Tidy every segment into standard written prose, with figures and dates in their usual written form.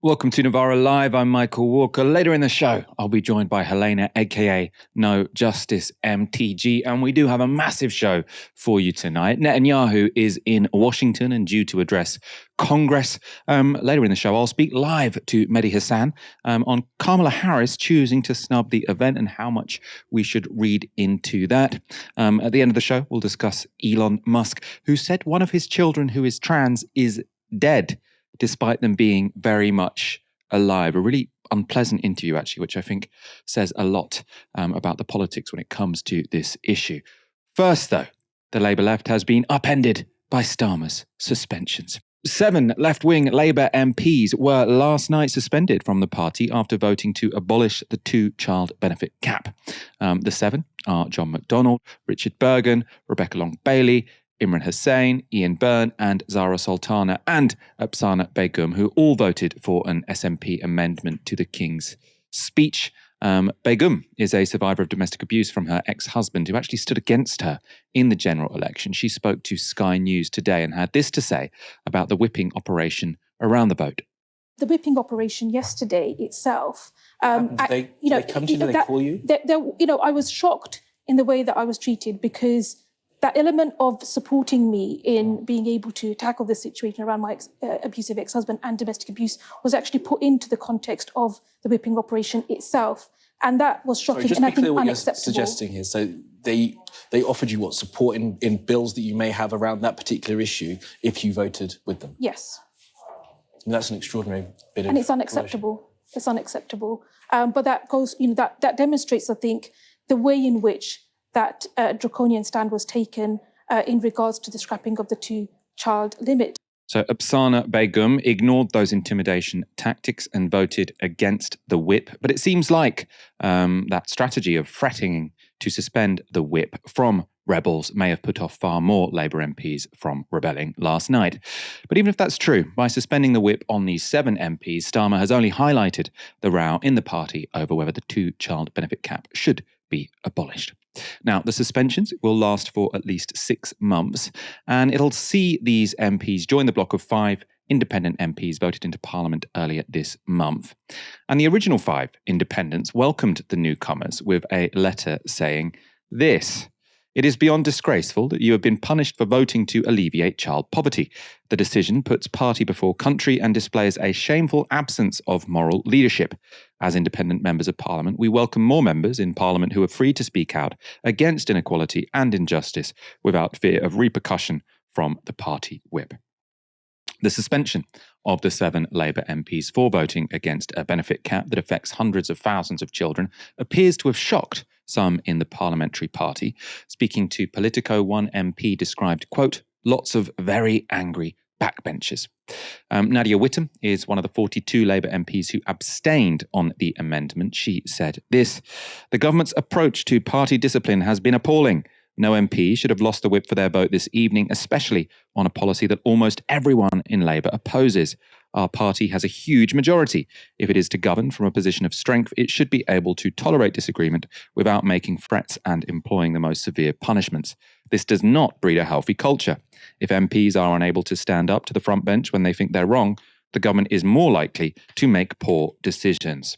Welcome to Novara Live. I'm Michael Walker. Later in the show, I'll be joined by Helena, aka No Justice MTG, and we do have a massive show for you tonight. Netanyahu is in Washington and due to address Congress. Later in the show, I'll speak live to Mehdi Hasan on Kamala Harris choosing to snub the event and how much we should read into that. At the end of the show, we'll discuss Elon Musk, who said one of his children who is trans is dead, despite them being very much alive. A really unpleasant interview, actually, which I think says a lot about the politics when it comes to this issue. First, though, the Labour left has been upended by Starmer's suspensions. 7 left-wing Labour MPs were last night suspended from the party after voting to abolish the 2-child benefit cap. The 7 are John McDonnell, Richard Bergen, Rebecca Long-Bailey, Imran Hussain, Ian Byrne, and Zarah Sultana, and Apsana Begum, who all voted for an SNP amendment to the King's speech. Begum is a survivor of domestic abuse from her ex-husband, who actually stood against her in the general election. She spoke to Sky News today and had this to say about the whipping operation around the vote. The whipping operation yesterday itself. Did they come to you? Did they call you? I was shocked in the way that I was treated, because that element of supporting me in being able to tackle the situation around my abusive ex-husband and domestic abuse was actually put into the context of the whipping operation itself. And that was shocking. Just and be clear what unacceptable. you're suggesting here. So they offered you support in bills that you may have around that particular issue if you voted with them? Yes. And that's an extraordinary bit of... And it's unacceptable. It's unacceptable. But that goes, that demonstrates, I think, the way in which that draconian stand was taken in regards to the scrapping of the 2-child limit. So Apsana Begum ignored those intimidation tactics and voted against the whip. But it seems like that strategy of threatening to suspend the whip from rebels may have put off far more Labour MPs from rebelling last night. But even if that's true, by suspending the whip on these 7 MPs, Starmer has only highlighted the row in the party over whether the 2-child benefit cap should be abolished. Now, the suspensions will last for at least 6 months, and it'll see these MPs join the block of 5 independent MPs voted into Parliament earlier this month. And the original 5 independents welcomed the newcomers with a letter saying this: "It is beyond disgraceful that you have been punished for voting to alleviate child poverty. The decision puts party before country and displays a shameful absence of moral leadership. As independent members of Parliament, we welcome more members in Parliament who are free to speak out against inequality and injustice without fear of repercussion from the party whip." The suspension of the 7 Labour MPs for voting against a benefit cap that affects hundreds of thousands of children appears to have shocked some in the parliamentary party. Speaking to Politico, one MP described, quote, "lots of very angry backbenchers." Nadia Whittome is one of the 42 Labour MPs who abstained on the amendment. She said this: "The government's approach to party discipline has been appalling. No MP should have lost the whip for their vote this evening, especially on a policy that almost everyone in Labour opposes. Our party has a huge majority. If it is to govern from a position of strength, it should be able to tolerate disagreement without making threats and employing the most severe punishments. This does not breed a healthy culture. If MPs are unable to stand up to the front bench when they think they're wrong, the government is more likely to make poor decisions."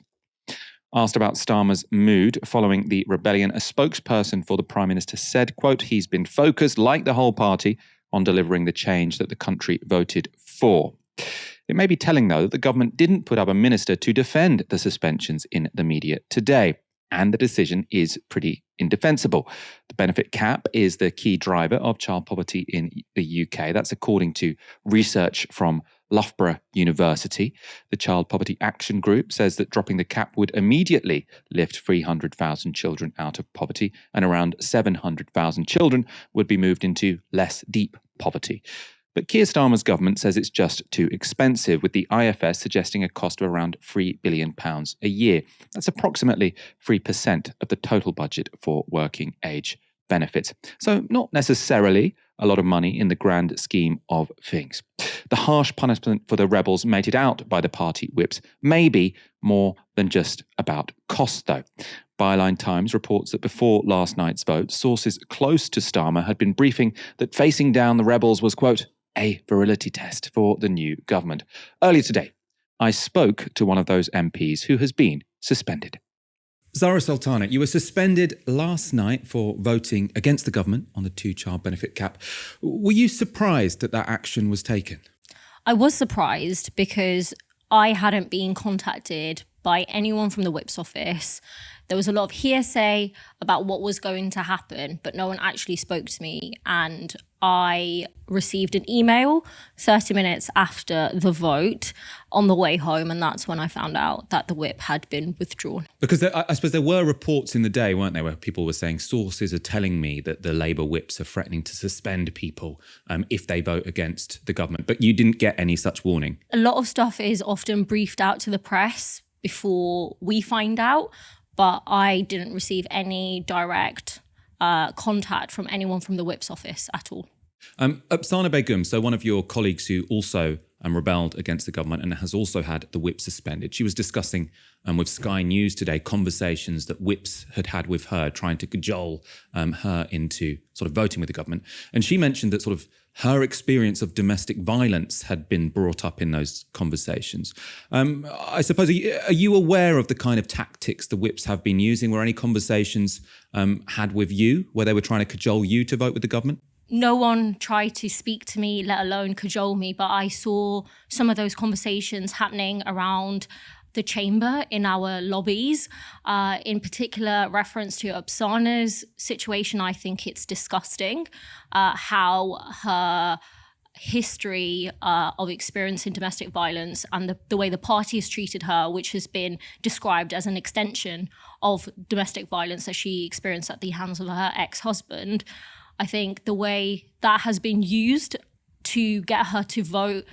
Asked about Starmer's mood following the rebellion, a spokesperson for the Prime Minister said, quote, "He's been focused, like the whole party, on delivering the change that the country voted for." It may be telling, though, that the government didn't put up a minister to defend the suspensions in the media today. And the decision is pretty indefensible. The benefit cap is the key driver of child poverty in the UK. That's according to research from Loughborough University. The Child Poverty Action Group says that dropping the cap would immediately lift 300,000 children out of poverty, and around 700,000 children would be moved into less deep poverty. But Keir Starmer's government says it's just too expensive, with the IFS suggesting a cost of around £3 billion a year. That's approximately 3% of the total budget for working age benefits. So not necessarily a lot of money in the grand scheme of things. The harsh punishment for the rebels meted out by the party whips may be more than just about cost, though. Byline Times reports that before last night's vote, sources close to Starmer had been briefing that facing down the rebels was, quote, a virility test for the new government. Earlier today, I spoke to one of those MPs who has been suspended. Zarah Sultana, you were suspended last night for voting against the government on the 2-child benefit cap. Were you surprised that that action was taken? I was surprised because I hadn't been contacted by anyone from the Whip's office. There was a lot of hearsay about what was going to happen, but no one actually spoke to me. And I received an email 30 minutes after the vote on the way home, and that's when I found out that the Whip had been withdrawn. Because I suppose there were reports in the day, weren't there, where people were saying sources are telling me that the Labour Whips are threatening to suspend people if they vote against the government. But you didn't get any such warning. A lot of stuff is often briefed out to the press before we find out, but I didn't receive any direct contact from anyone from the Whip's office at all. Upsana Begum, so one of your colleagues who also rebelled against the government and has also had the Whip suspended, she was discussing with Sky News today conversations that Whips had with her, trying to cajole her into sort of voting with the government. And she mentioned that sort of her experience of domestic violence had been brought up in those conversations. I suppose, are you aware of the kind of tactics the Whips have been using? Were any conversations had with you where they were trying to cajole you to vote with the government? No one tried to speak to me, let alone cajole me, but I saw some of those conversations happening around the chamber in our lobbies. In particular, reference to Upsana's situation, I think it's disgusting how her history of experiencing domestic violence and the way the party has treated her, which has been described as an extension of domestic violence that she experienced at the hands of her ex-husband. I think the way that has been used to get her to vote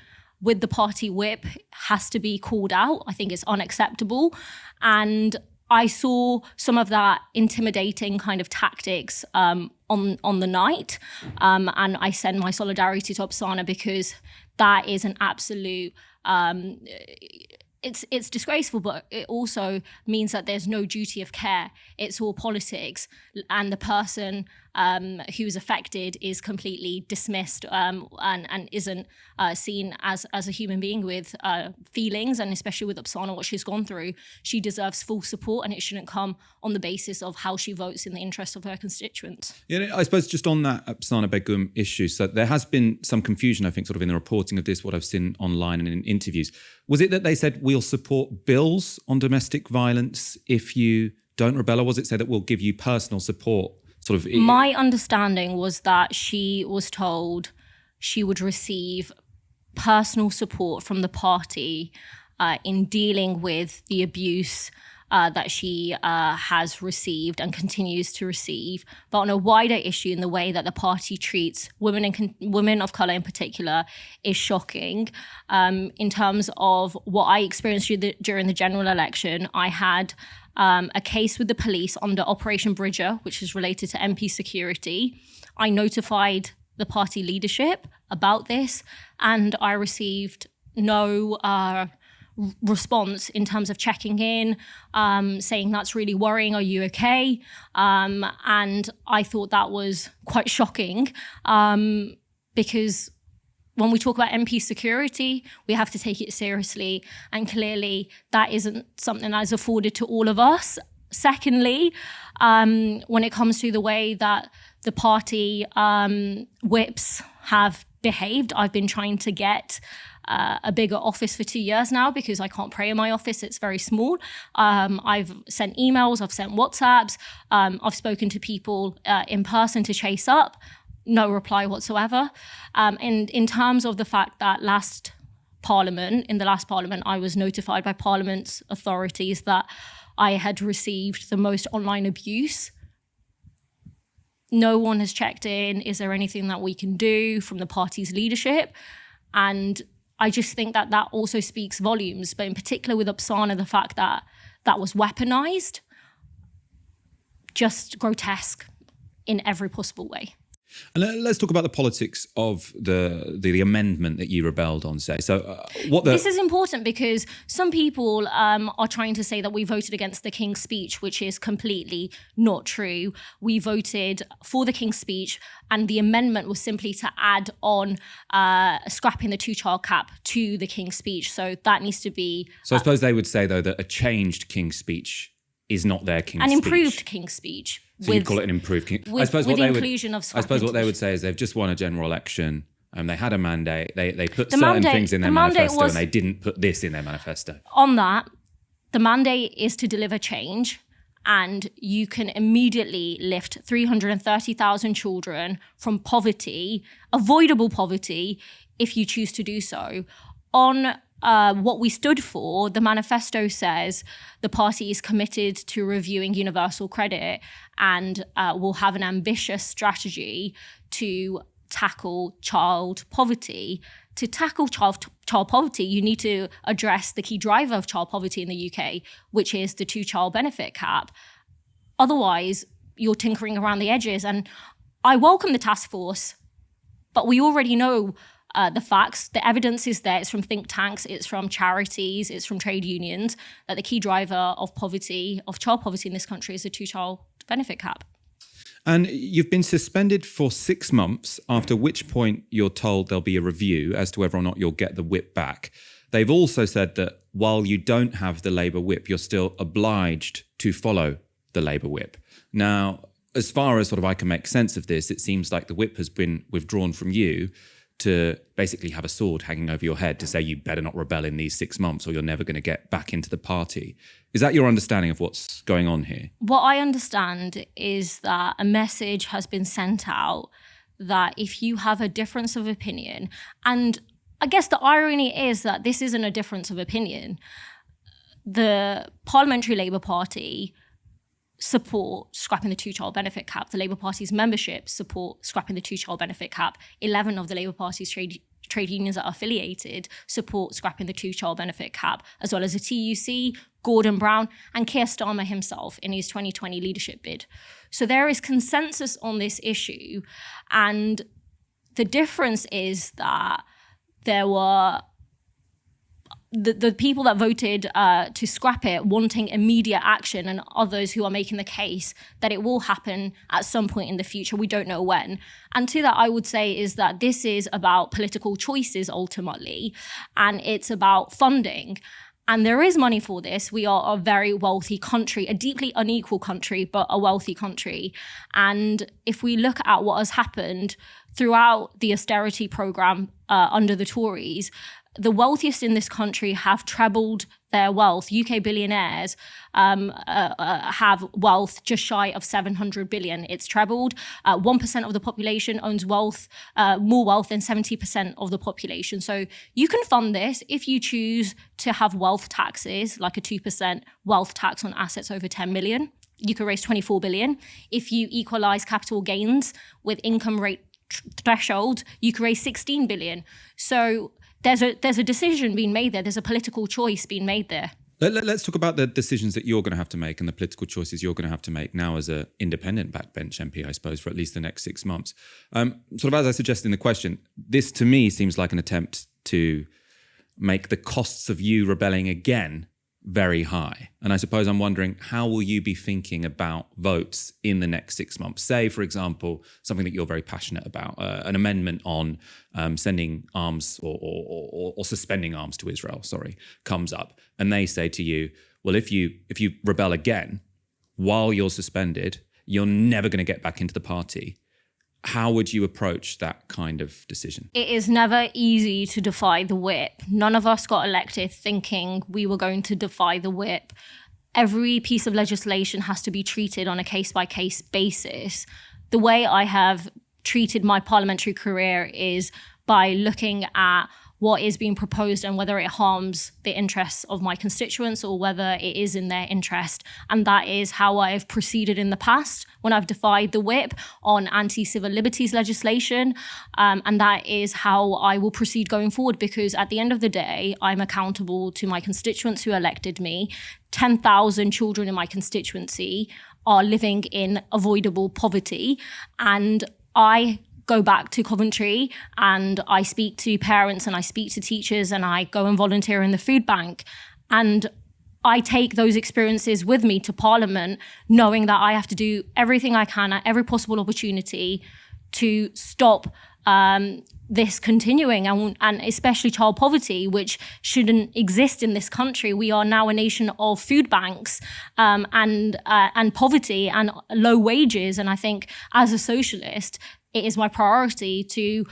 with the party whip has to be called out. I think it's unacceptable. And I saw some of that intimidating kind of tactics on the night. And I send my solidarity to Upsana because that is an absolute... It's disgraceful, but it also means that there's no duty of care. It's all politics, and the person who is affected is completely dismissed and isn't seen as a human being with feelings, and especially with Upsana, what she's gone through. She deserves full support, and it shouldn't come on the basis of how she votes in the interest of her constituents. Yeah, I suppose just on that Upsana Begum issue, so there has been some confusion, I think, sort of in the reporting of this, what I've seen online and in interviews. Was it that they said, we'll support bills on domestic violence if you don't rebel, or was it say that we'll give you personal support? Sort of. My understanding was that she was told she would receive personal support from the party in dealing with the abuse that she has received and continues to receive, but on a wider issue in the way that the party treats women and women of colour in particular is shocking. In terms of what I experienced during the general election, I had a case with the police under Operation Bridger, which is related to MP security. I notified the party leadership about this, and I received no response in terms of checking in, saying that's really worrying, are you okay? And I thought that was quite shocking because when we talk about MP security, we have to take it seriously, and clearly that isn't something that is afforded to all of us. Secondly, when it comes to the way that the party whips have behaved, I've been trying to get a bigger office for 2 years now because I can't pray in my office. It's very small. I've sent emails, I've sent WhatsApps, I've spoken to people in person to chase up. No reply whatsoever. And in terms of the fact that in the last parliament, I was notified by parliament's authorities that I had received the most online abuse. No one has checked in. Is there anything that we can do from the party's leadership? And I just think that that also speaks volumes, but in particular with Upsana, the fact that that was weaponized, just grotesque in every possible way. And let's talk about the politics of the amendment that you rebelled on, say. So This is important because some people are trying to say that we voted against the King's Speech, which is completely not true. We voted for the King's Speech, and the amendment was simply to add on scrapping the two-child cap to the King's Speech. So that needs to be... So I suppose they would say, though, that a changed King's Speech is not their King's Speech. An improved King's Speech. So you'd call it an improved King. I suppose what they would say is they've just won a general election. They had a mandate. They put certain things in their manifesto, and they didn't put this in their manifesto. On that, the mandate is to deliver change, and you can immediately lift 330,000 children from poverty, avoidable poverty, if you choose to do so. On what we stood for, the manifesto says the party is committed to reviewing universal credit and will have an ambitious strategy to tackle child poverty. To tackle child poverty, you need to address the key driver of child poverty in the UK, which is the two-child benefit cap. Otherwise, you're tinkering around the edges. And I welcome the task force, but we already know the facts. The evidence is there. It's from think tanks, it's from charities, it's from trade unions, that the key driver of poverty, of child poverty in this country, is the two-child benefit cap. And you've been suspended for 6 months, after which point you're told there'll be a review as to whether or not you'll get the whip back. They've also said that while you don't have the Labour whip, you're still obliged to follow the Labour whip. Now, as far as sort of I can make sense of this, it seems like the whip has been withdrawn from you to basically have a sword hanging over your head to say you better not rebel in these 6 months or you're never going to get back into the party. Is that your understanding of what's going on here? What I understand is that a message has been sent out that if you have a difference of opinion, and I guess the irony is that this isn't a difference of opinion, the Parliamentary Labour Party support scrapping the two-child benefit cap. The Labour Party's membership support scrapping the two-child benefit cap. 11 of the Labour Party's trade unions that are affiliated support scrapping the two-child benefit cap, as well as the TUC, Gordon Brown, and Keir Starmer himself in his 2020 leadership bid. So there is consensus on this issue, and the difference is that there were the people that voted to scrap it wanting immediate action, and others who are making the case that it will happen at some point in the future. We don't know when. And to that, I would say is that this is about political choices ultimately, and it's about funding. And there is money for this. We are a very wealthy country, a deeply unequal country, but a wealthy country. And if we look at what has happened throughout the austerity program under the Tories, the wealthiest in this country have trebled their wealth. UK billionaires have wealth just shy of 700 billion. It's trebled. 1% of the population owns wealth, more wealth than 70% of the population. So you can fund this if you choose to have wealth taxes, like a 2% wealth tax on assets over 10 million. You could raise 24 billion. If you equalize capital gains with income rate threshold, you could raise 16 billion. So there's a decision being made there. There's a political choice being made there. Let's talk about the decisions that you're going to have to make and the political choices you're going to have to make now as an independent backbench MP, I suppose, for at least the next 6 months. Sort of as I suggested in the question, this to me seems like an attempt to make the costs of you rebelling again very high. And I suppose I'm wondering, how will you be thinking about votes in the next 6 months? Say, for example, something that you're very passionate about, an amendment on sending arms or suspending arms to Israel, comes up. And they say to you, well, if you rebel again while you're suspended, you're never going to get back into the party. How would you approach that kind of decision? It is never easy to defy the whip. None of us got elected thinking we were going to defy the whip. Every piece of legislation has to be treated on a case-by-case basis. The way I have treated my parliamentary career is by looking at what is being proposed and whether it harms the interests of my constituents or whether it is in their interest. And that is how I've proceeded in the past when I've defied the whip on anti-civil liberties legislation. And that is how I will proceed going forward, because at the end of the day, I'm accountable to my constituents who elected me. 10,000 children in my constituency are living in avoidable poverty. And I go back to Coventry and I speak to parents and I speak to teachers and I go and volunteer in the food bank. And I take those experiences with me to Parliament, knowing that I have to do everything I can at every possible opportunity to stop this continuing, and especially child poverty, which shouldn't exist in this country. We are now a nation of food banks and poverty and low wages. And I think as a socialist, it is my priority to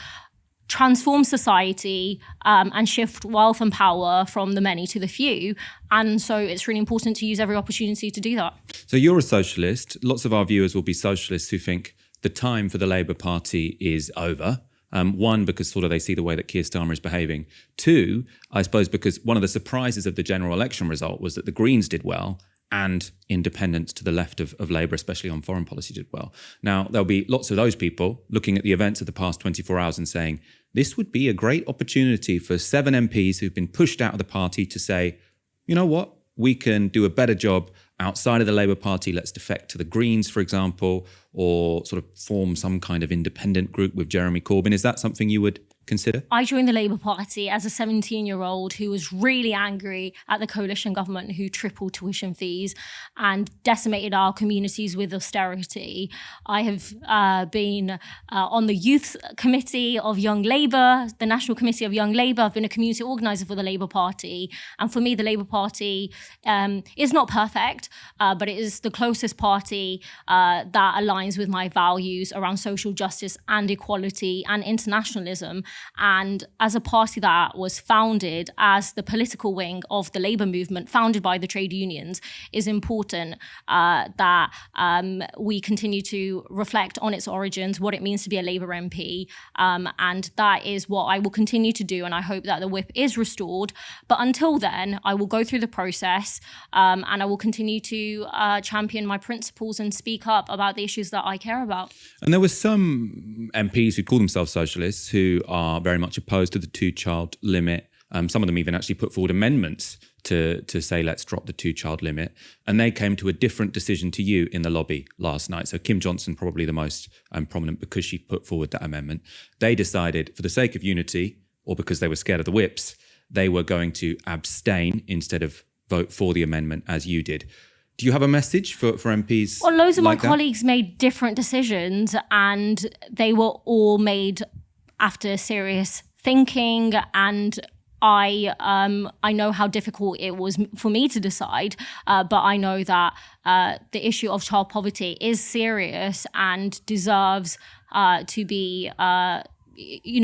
transform society and shift wealth and power from the many to the few. And so it's really important to use every opportunity to do that. So you're a socialist. Lots of our viewers will be socialists who think the time for the Labour Party is over. One, because sort of they see the way that Keir Starmer is behaving. Two, I suppose because one of the surprises of the general election result was that the Greens did well and independents to the left of Labour, especially on foreign policy, did well. Now, there'll be lots of those people looking at the events of the past 24 hours and saying, this would be a great opportunity for 7 MPs who've been pushed out of the party to say, you know what, we can do a better job outside of the Labour Party. Let's defect to the Greens, for example, or sort of form some kind of independent group with Jeremy Corbyn. Is that something you would consider? I joined the Labour Party as a 17-year-old who was really angry at the coalition government who tripled tuition fees and decimated our communities with austerity. I have been on the youth committee of Young Labour, the National Committee of Young Labour. I've been a community organiser for the Labour Party. And for me, the Labour Party is not perfect, but it is the closest party that aligns with my values around social justice and equality and internationalism. And as a party that was founded as the political wing of the Labour movement, founded by the trade unions, is important that we continue to reflect on its origins, what it means to be a Labour MP. And that is what I will continue to do. And I hope that the whip is restored. But until then, I will go through the process and I will continue to champion my principles and speak up about the issues that I care about. And there were some MPs who call themselves socialists who are very much opposed to the 2-child limit. Some of them even actually put forward amendments to say, let's drop the 2-child limit. And they came to a different decision to you in the lobby last night. So Kim Johnson, probably the most prominent because she put forward that amendment. They decided, for the sake of unity, or because they were scared of the whips, they were going to abstain instead of vote for the amendment as you did. Do you have a message for MPs? Well, loads of like my colleagues made different decisions and they were all made after serious thinking, and I know how difficult it was for me to decide, but I know that the issue of child poverty is serious and deserves to be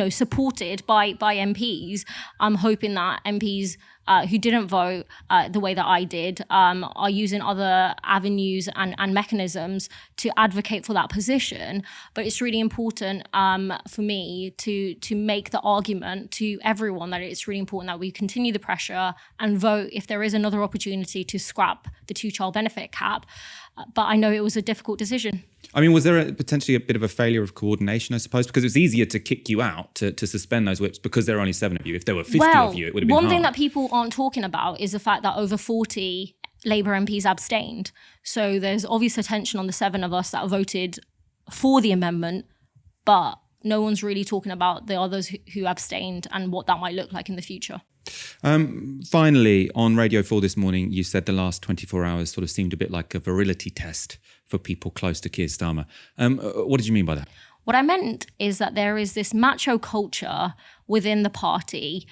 supported by MPs. I'm hoping that MPs who didn't vote the way that I did are using other avenues and mechanisms to advocate for that position. But it's really important for me to make the argument to everyone that it's really important that we continue the pressure and vote if there is another opportunity to scrap the 2-child benefit cap. But I know it was a difficult decision. I mean, was there potentially a bit of a failure of coordination, I suppose? Because it was easier to kick you out, to suspend those whips, because there are only 7 of you. If there were 50 of you, it would have been hard. One thing that people aren't talking about is the fact that over 40 Labour MPs abstained. So there's obvious attention on the 7 of us that voted for the amendment, but no one's really talking about the others who abstained and what that might look like in the future. Finally, on Radio 4 this morning, you said the last 24 hours sort of seemed a bit like a virility test for people close to Keir Starmer. What did you mean by that? What I meant is that there is this macho culture within the party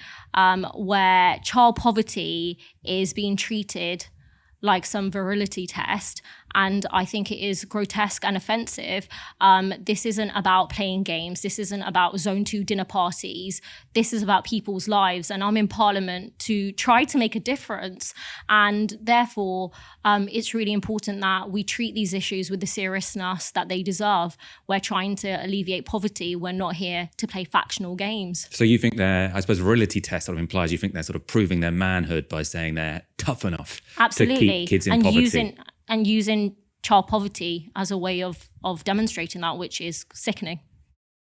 where child poverty is being treated like some virility test. And I think it is grotesque and offensive. This isn't about playing games. This isn't about Zone 2 dinner parties. This is about people's lives. And I'm in Parliament to try to make a difference. And therefore, it's really important that we treat these issues with the seriousness that they deserve. We're trying to alleviate poverty. We're not here to play factional games. So you think I suppose virility test sort of implies you think they're sort of proving their manhood by saying they're tough enough to keep kids in poverty. And using child poverty as a way of demonstrating that, which is sickening.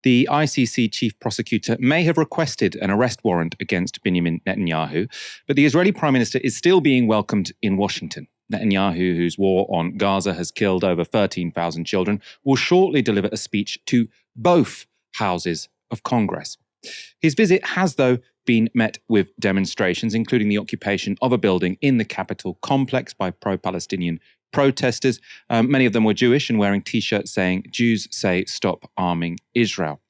The ICC chief prosecutor may have requested an arrest warrant against Benjamin Netanyahu, but the Israeli prime minister is still being welcomed in Washington. Netanyahu, whose war on Gaza has killed over 13,000 children, will shortly deliver a speech to both houses of Congress. His visit has, though, been met with demonstrations, including the occupation of a building in the Capitol complex by pro-Palestinian protesters. Many of them were Jewish and wearing T-shirts saying, "Jews say stop arming Israel."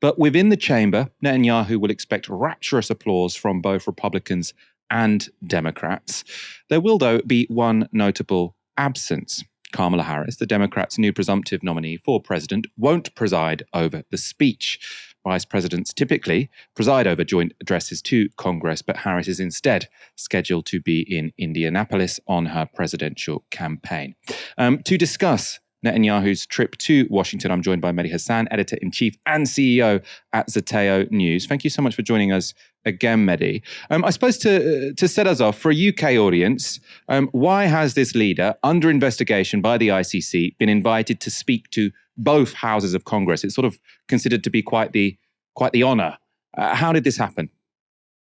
But within the chamber, Netanyahu will expect rapturous applause from both Republicans and Democrats. There will, though, be one notable absence. Kamala Harris, the Democrats' new presumptive nominee for president, won't preside over the speech. Vice presidents typically preside over joint addresses to Congress, but Harris is instead scheduled to be in Indianapolis on her presidential campaign. To discuss Netanyahu's trip to Washington, I'm joined by Mehdi Hasan, editor-in-chief and CEO at Zateo News. Thank you so much for joining us again, Mehdi. I suppose to set us off, for a UK audience, why has this leader, under investigation by the ICC, been invited to speak to both houses of Congress? It's sort of considered to be quite the honour. How did this happen?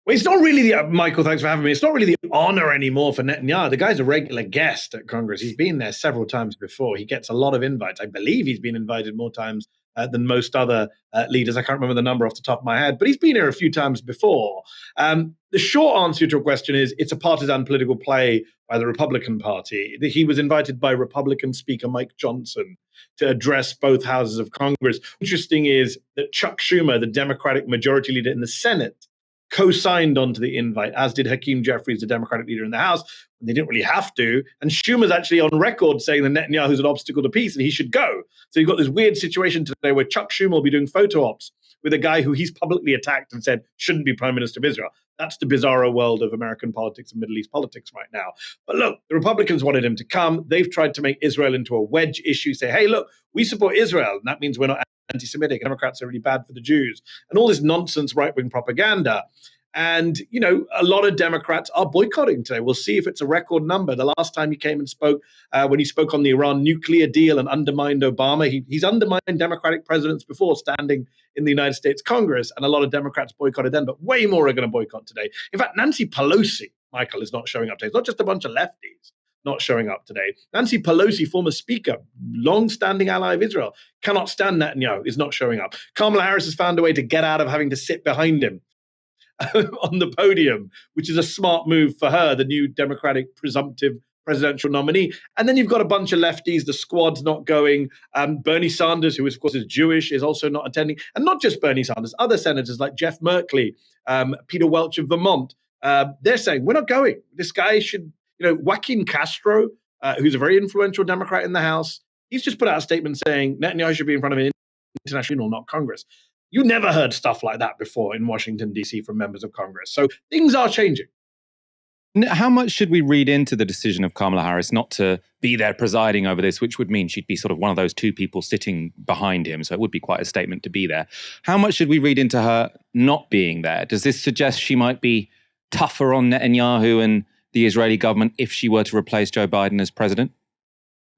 Well, it's not really Michael, thanks for having me. It's not really the honor anymore for Netanyahu. The guy's a regular guest at Congress. He's been there several times before. He gets a lot of invites. I believe he's been invited more times than most other leaders. I can't remember the number off the top of my head, but he's been here a few times before. The short answer to your question is it's a partisan political play by the Republican Party. He was invited by Republican Speaker Mike Johnson to address both houses of Congress. Interesting is that Chuck Schumer, the Democratic majority leader in the Senate, co-signed onto the invite, as did Hakeem Jeffries, the Democratic leader in the House. They didn't really have to. And Schumer's actually on record saying that Netanyahu's an obstacle to peace and he should go. So you've got this weird situation today where Chuck Schumer will be doing photo ops with a guy who he's publicly attacked and said shouldn't be Prime Minister of Israel. That's the bizarro world of American politics and Middle East politics right now. But look, the Republicans wanted him to come. They've tried to make Israel into a wedge issue, say, hey, look, we support Israel. And that means we're not anti-Semitic. Democrats are really bad for the Jews. And all this nonsense right-wing propaganda. And, you know, a lot of Democrats are boycotting today. We'll see if it's a record number. The last time he came and spoke, when he spoke on the Iran nuclear deal and undermined Obama, he's undermined Democratic presidents before standing in the United States Congress. And a lot of Democrats boycotted then, but way more are going to boycott today. In fact, Nancy Pelosi, Michael, is not showing up today. It's not just a bunch of lefties not showing up today. Nancy Pelosi, former speaker, long-standing ally of Israel, cannot stand Netanyahu, is not showing up. Kamala Harris has found a way to get out of having to sit behind him on the podium, which is a smart move for her, the new Democratic presumptive presidential nominee. And then you've got a bunch of lefties, the squad's not going. Bernie Sanders, who of course is Jewish, is also not attending. And not just Bernie Sanders, other senators like Jeff Merkley, Peter Welch of Vermont, they're saying, we're not going. This guy should, Joaquin Castro, who's a very influential Democrat in the House, he's just put out a statement saying Netanyahu should be in front of an international, not Congress. You never heard stuff like that before in Washington, D.C. from members of Congress. So things are changing. How much should we read into the decision of Kamala Harris not to be there presiding over this, which would mean she'd be sort of one of those two people sitting behind him? So it would be quite a statement to be there. How much should we read into her not being there? Does this suggest she might be tougher on Netanyahu and the Israeli government if she were to replace Joe Biden as president?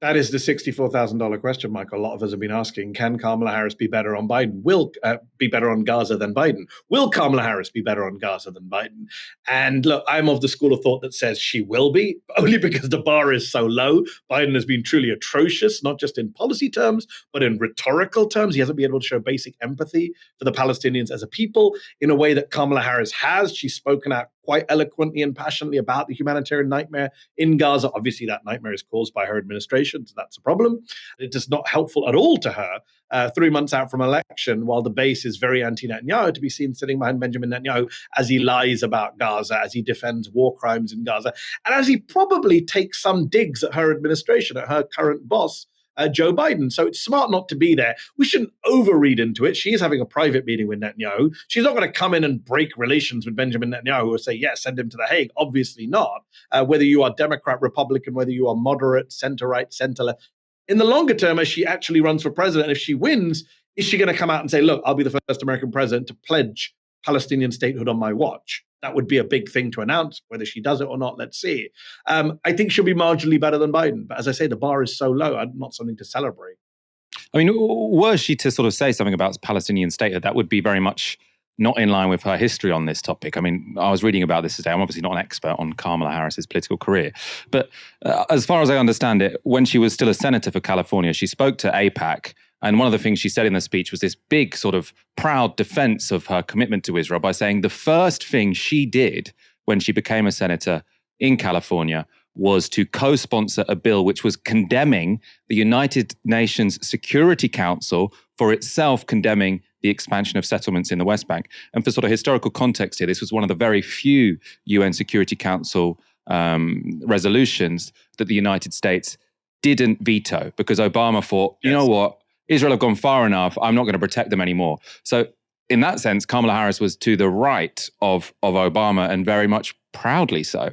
That is the $64,000 question, Michael. A lot of us have been asking, can Kamala Harris be better on Biden? Will be better on Gaza than Biden? Will Kamala Harris be better on Gaza than Biden? And look, I'm of the school of thought that says she will be, only because the bar is so low. Biden has been truly atrocious, not just in policy terms, but in rhetorical terms. He hasn't been able to show basic empathy for the Palestinians as a people in a way that Kamala Harris has. She's spoken out quite eloquently and passionately about the humanitarian nightmare in Gaza. Obviously, that nightmare is caused by her administration, so that's a problem. It is not helpful at all to her 3 months out from election, while the base is very anti-Netanyahu, to be seen sitting behind Benjamin Netanyahu as he lies about Gaza, as he defends war crimes in Gaza, and as he probably takes some digs at her administration, at her current boss, Joe Biden. So it's smart not to be there. We shouldn't overread into it. She is having a private meeting with Netanyahu. She's not going to come in and break relations with Benjamin Netanyahu or say, yes, send him to The Hague. Obviously not. Whether you are Democrat, Republican, whether you are moderate, center-right, center-left. In the longer term, as she actually runs for president, if she wins, is she going to come out and say, look, I'll be the first American president to pledge Palestinian statehood on my watch? That would be a big thing to announce. Whether she does it or not, let's see. I think she'll be marginally better than Biden. But as I say, the bar is so low, not something to celebrate. I mean, were she to sort of say something about Palestinian statehood, that would be very much not in line with her history on this topic. I mean, I was reading about this today. I'm obviously not an expert on Kamala Harris's political career. But as far as I understand it, when she was still a senator for California, she spoke to AIPAC And one of the things she said in the speech was this big sort of proud defense of her commitment to Israel by saying the first thing she did when she became a senator in California was to co-sponsor a bill which was condemning the United Nations Security Council for itself condemning the expansion of settlements in the West Bank. And for sort of historical context here, this was one of the very few UN Security Council resolutions that the United States didn't veto because Obama thought, you know what, Israel have gone far enough, I'm not going to protect them anymore. So in that sense, Kamala Harris was to the right of Obama, and very much proudly so.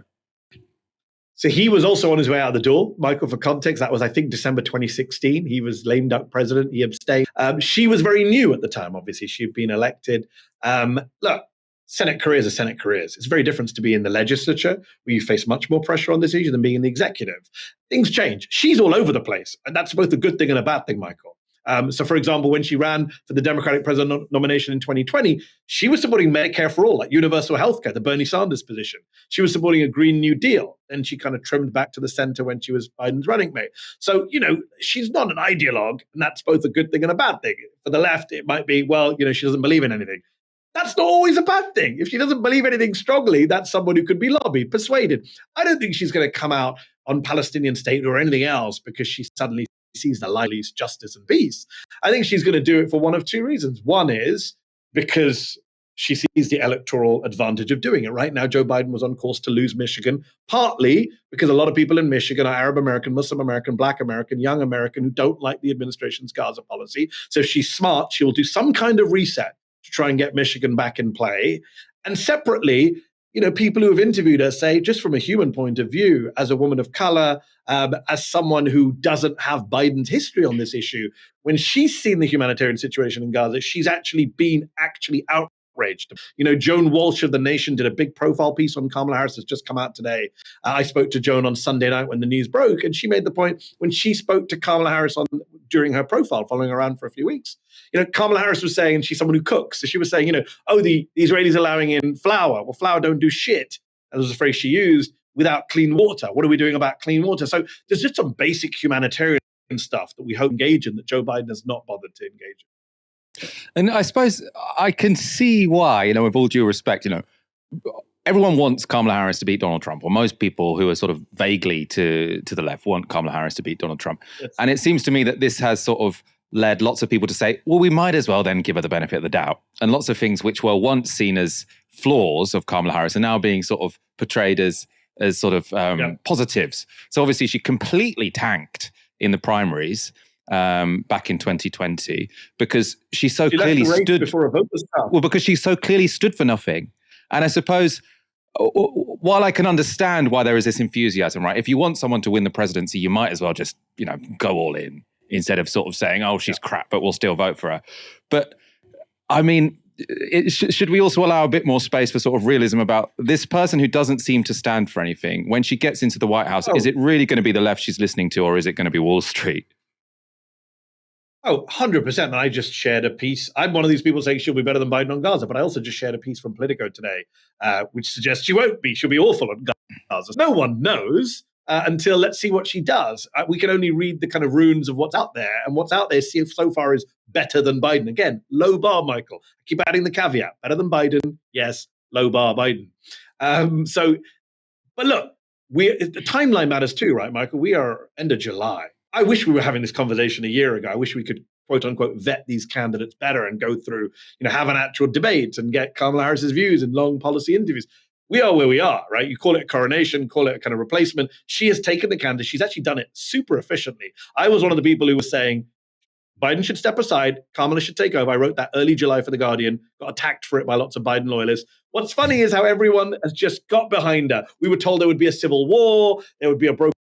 So he was also on his way out the door, Michael, for context. That was, I think, December 2016. He was lame duck president. He abstained. She was very new at the time, obviously. She'd been elected. Look, Senate careers are Senate careers. It's very different to be in the legislature, where you face much more pressure on this issue, than being in the executive. Things change. She's all over the place. And that's both a good thing and a bad thing, Michael. So, for example, when she ran for the Democratic president nomination in 2020, she was supporting Medicare for all, like universal healthcare, the Bernie Sanders position. She was supporting a Green New Deal. And she kind of trimmed back to the center when she was Biden's running mate. So, she's not an ideologue, and that's both a good thing and a bad thing. For the left, it might be, well, she doesn't believe in anything. That's not always a bad thing. If she doesn't believe anything strongly, that's someone who could be lobbied, persuaded. I don't think she's going to come out on Palestinian state or anything else because she suddenly sees the light, justice and peace. I think she's going to do it for one of two reasons. One is because she sees the electoral advantage of doing it. Right now, Joe Biden was on course to lose Michigan, partly because a lot of people in Michigan are Arab American, Muslim American, Black American, young American who don't like the administration's Gaza policy. So if she's smart, she'll do some kind of reset to try and get Michigan back in play. And separately, people who have interviewed her say, just from a human point of view, as a woman of color, as someone who doesn't have Biden's history on this issue, when she's seen the humanitarian situation in Gaza, she's actually been outraged. Joan Walsh of The Nation did a big profile piece on Kamala Harris that's just come out today. I spoke to Joan on Sunday night when the news broke, and she made the point when she spoke to Kamala Harris during her profile, following her around for a few weeks. Kamala Harris was saying, and she's someone who cooks, so she was saying, the Israelis are allowing in flour. Well, flour don't do shit. That was the phrase she used, without clean water. What are we doing about clean water? So there's just some basic humanitarian stuff that we hope engage in that Joe Biden has not bothered to engage in. And I suppose I can see why, with all due respect, everyone wants Kamala Harris to beat Donald Trump, or most people who are sort of vaguely to the left want Kamala Harris to beat Donald Trump. Yes. And it seems to me that this has sort of led lots of people to say, well, we might as well then give her the benefit of the doubt. And lots of things which were once seen as flaws of Kamala Harris are now being sort of portrayed as sort of positives. So obviously she completely tanked in the primaries back in 2020 because she clearly stood before a vote was cast. Well, because she so clearly stood for nothing. And I suppose while I can understand why there is this enthusiasm, right? If you want someone to win the presidency, you might as well just, go all in instead of sort of saying, oh, she's crap, but we'll still vote for her. But I mean, should we also allow a bit more space for sort of realism about this person who doesn't seem to stand for anything? When she gets into the White House, is it really going to be the left she's listening to, or is it going to be Wall Street? Oh, 100%. And I just shared a piece. I'm one of these people saying she'll be better than Biden on Gaza, but I also just shared a piece from Politico today, which suggests she won't be. She'll be awful on Gaza. No one knows until let's see what she does. We can only read the kind of runes of what's out there. And what's out there so far is better than Biden. Again, low bar, Michael. I keep adding the caveat. Better than Biden. Yes, low bar Biden. But look, the timeline matters too, right, Michael? We are end of July. I wish we were having this conversation a year ago. I wish we could, quote unquote, vet these candidates better and go through, have an actual debate and get Kamala Harris's views in long policy interviews. We are where we are, right? You call it a coronation, call it a kind of replacement. She has taken the candidacy. She's actually done it super efficiently. I was one of the people who was saying Biden should step aside, Kamala should take over. I wrote that early July for The Guardian, got attacked for it by lots of Biden loyalists. What's funny is how everyone has just got behind her. We were told there would be a civil war, there would be a broken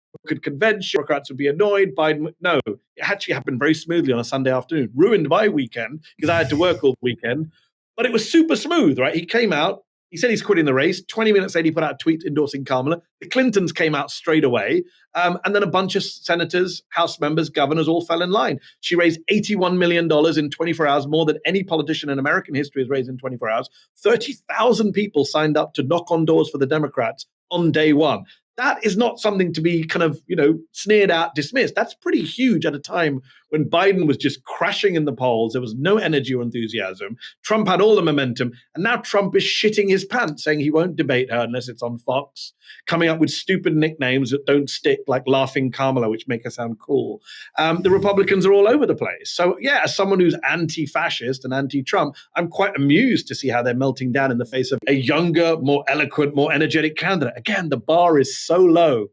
convention, Democrats would be annoyed. Biden, no, it actually happened very smoothly on a Sunday afternoon. Ruined my weekend because I had to work all weekend, but it was super smooth, right? He came out, he said he's quitting the race. 20 minutes later, he put out a tweet endorsing Kamala. The Clintons came out straight away. And then a bunch of senators, House members, governors all fell in line. She raised $81 million in 24 hours, more than any politician in American history has raised in 24 hours. 30,000 people signed up to knock on doors for the Democrats on day one. That is not something to be kind of, sneered at, dismissed. That's pretty huge at a time when Biden was just crashing in the polls. There was no energy or enthusiasm. Trump had all the momentum. And now Trump is shitting his pants, saying he won't debate her unless it's on Fox, coming up with stupid nicknames that don't stick, like Laughing Kamala, which make her sound cool. The Republicans are all over the place. So, yeah, as someone who's anti-fascist and anti-Trump, I'm quite amused to see how they're melting down in the face of a younger, more eloquent, more energetic candidate. Again, the bar is so low.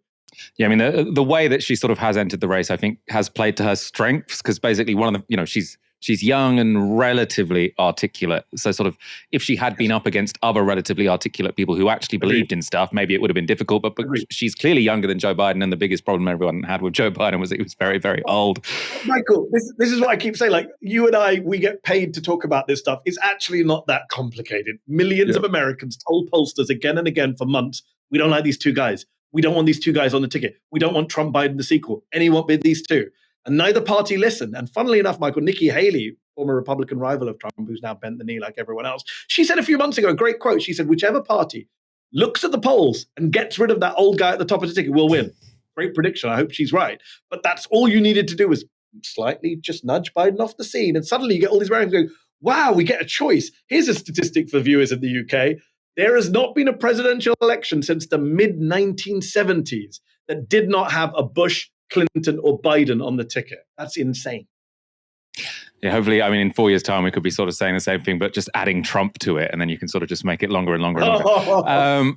Yeah, I mean, the way that she sort of has entered the race, I think, has played to her strengths, because basically one of the, she's young and relatively articulate. So sort of if she had been up against other relatively articulate people who actually believed in stuff, maybe it would have been difficult. But she's clearly younger than Joe Biden. And the biggest problem everyone had with Joe Biden was that he was very, very old. Michael, this is what I keep saying. Like, you and I, we get paid to talk about this stuff. It's actually not that complicated. Millions of Americans told pollsters again and again for months, we don't like these two guys. We don't want these two guys on the ticket. We don't want Trump Biden the sequel. Anyone but these two. And neither party listened. And funnily enough, Michael, Nikki Haley, former Republican rival of Trump, who's now bent the knee like everyone else, she said a few months ago, a great quote. She said, whichever party looks at the polls and gets rid of that old guy at the top of the ticket will win. Great prediction. I hope she's right. But that's all you needed to do was slightly just nudge Biden off the scene. And suddenly you get all these Americans going, wow, we get a choice. Here's a statistic for viewers in the UK. There has not been a presidential election since the mid-1970s that did not have a Bush, Clinton, or Biden on the ticket. That's insane. Yeah, hopefully, I mean, in 4 years' time, we could be sort of saying the same thing, but just adding Trump to it, and then you can sort of just make it longer and longer and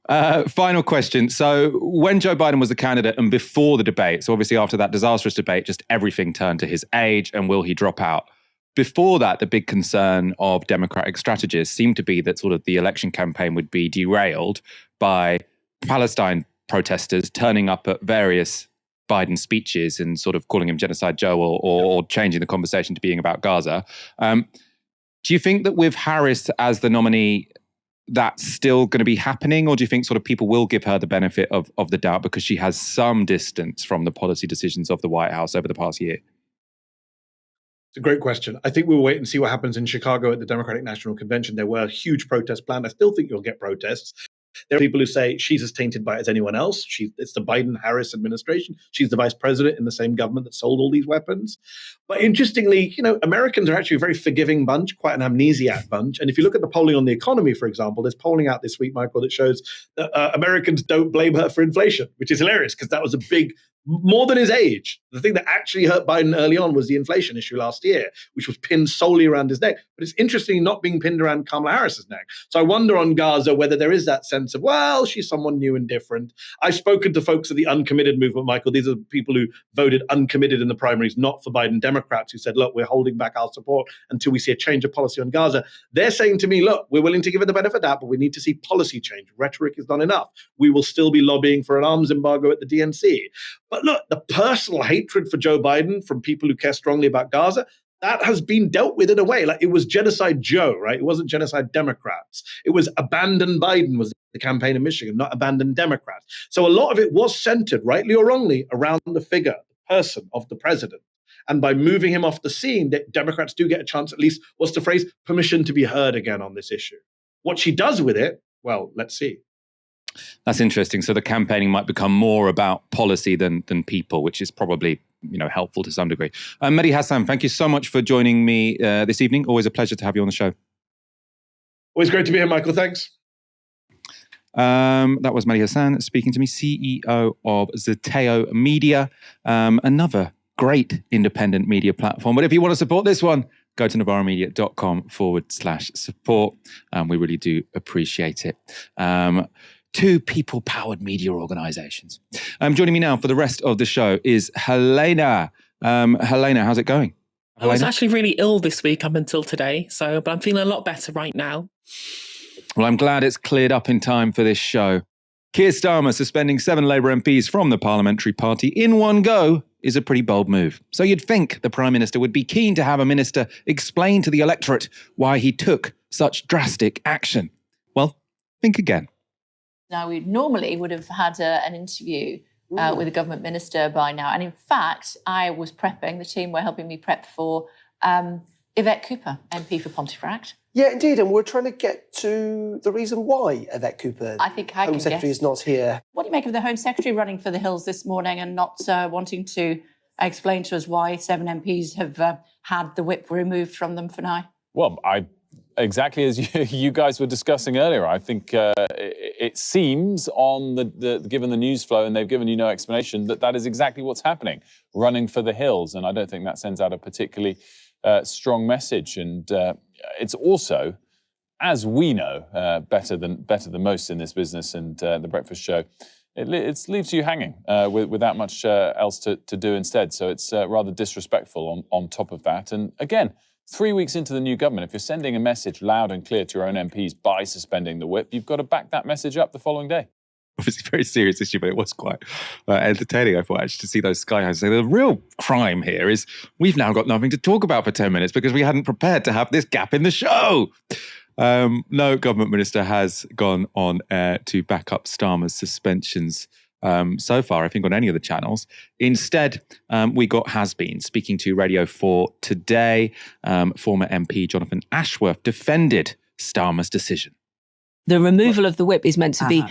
longer. Final question. So when Joe Biden was the candidate and before the debate, so obviously after that disastrous debate, just everything turned to his age and will he drop out? Before that, the big concern of Democratic strategists seemed to be that sort of the election campaign would be derailed by Palestine protesters turning up at various Biden speeches and sort of calling him Genocide Joe or changing the conversation to being about Gaza. Do you think that with Harris as the nominee, that's still going to be happening? Or do you think sort of people will give her the benefit of the doubt because she has some distance from the policy decisions of the White House over the past year? It's a great question. I think we'll wait and see what happens in Chicago at the Democratic National Convention. There were huge protests planned. I still think you'll get protests. There are people who say she's as tainted by it as anyone else. It's the Biden-Harris administration. She's the vice president in the same government that sold all these weapons. But interestingly, Americans are actually a very forgiving bunch, quite an amnesiac bunch. And if you look at the polling on the economy, for example, there's polling out this week, Michael, that shows that Americans don't blame her for inflation, which is hilarious because that was a big, more than his age. The thing that actually hurt Biden early on was the inflation issue last year, which was pinned solely around his neck. But it's interesting not being pinned around Kamala Harris's neck. So I wonder on Gaza whether there is that sense of, well, she's someone new and different. I've spoken to folks of the uncommitted movement, Michael. These are people who voted uncommitted in the primaries, not for Biden Democrats, who said, look, we're holding back our support until we see a change of policy on Gaza. They're saying to me, look, we're willing to give it the benefit of that, but we need to see policy change. Rhetoric is not enough. We will still be lobbying for an arms embargo at the DNC. But look, the personal hatred for Joe Biden from people who care strongly about Gaza, that has been dealt with in a way. Like, it was Genocide Joe, right? It wasn't Genocide Democrats. It was Abandon Biden was the campaign in Michigan, not Abandon Democrats. So a lot of it was centered, rightly or wrongly, around the figure, the person of the president. And by moving him off the scene, Democrats do get a chance, at least, what's the phrase, permission to be heard again on this issue. What she does with it, well, let's see. That's interesting. So the campaigning might become more about policy than people, which is probably helpful to some degree. Mehdi Hasan, thank you so much for joining me this evening. Always a pleasure to have you on the show. Always great to be here, Michael. Thanks. That was Mehdi Hasan speaking to me, CEO of Zeteo Media, another great independent media platform. But if you want to support this one, go to novaramedia.com/support. We really do appreciate it. Two people-powered media organizations. Joining me now for the rest of the show is Helena. Helena, how's it going? I was actually really ill this week up until today, but I'm feeling a lot better right now. Well, I'm glad it's cleared up in time for this show. Keir Starmer suspending 7 Labour MPs from the parliamentary party in one go is a pretty bold move. So you'd think the Prime Minister would be keen to have a minister explain to the electorate why he took such drastic action. Well, think again. Now, we normally would have had an interview with a government minister by now. And in fact, I was prepping, the team were helping me prep for Yvette Cooper, MP for Pontefract. Yeah, indeed, and we're trying to get to the reason why Yvette Cooper, I think I Home can Secretary, guess. is not here. What do you make of the Home Secretary running for the hills this morning and not wanting to explain to us why 7 MPs have had the whip removed from them for now? Well, exactly as you guys were discussing earlier, I think it seems on given the news flow, and they've given you no explanation, that is exactly what's happening, running for the hills. And I don't think that sends out a particularly strong message. And it's also, as we know, better than most in this business and the breakfast show, it leaves you hanging without much else to do instead. So it's rather disrespectful on top of that. And again, 3 weeks into the new government, if you're sending a message loud and clear to your own MPs by suspending the whip, you've got to back that message up the following day. Obviously, a very serious issue, but it was quite entertaining, I thought, actually, to see those Sky Highs. So the real crime here is we've now got nothing to talk about for 10 minutes because we hadn't prepared to have this gap in the show. No government minister has gone on air to back up Starmer's suspensions so far, I think, on any of the channels. Instead, we got Has-Been speaking to Radio 4 today. Former MP Jonathan Ashworth defended Starmer's decision. The removal of the whip is meant to be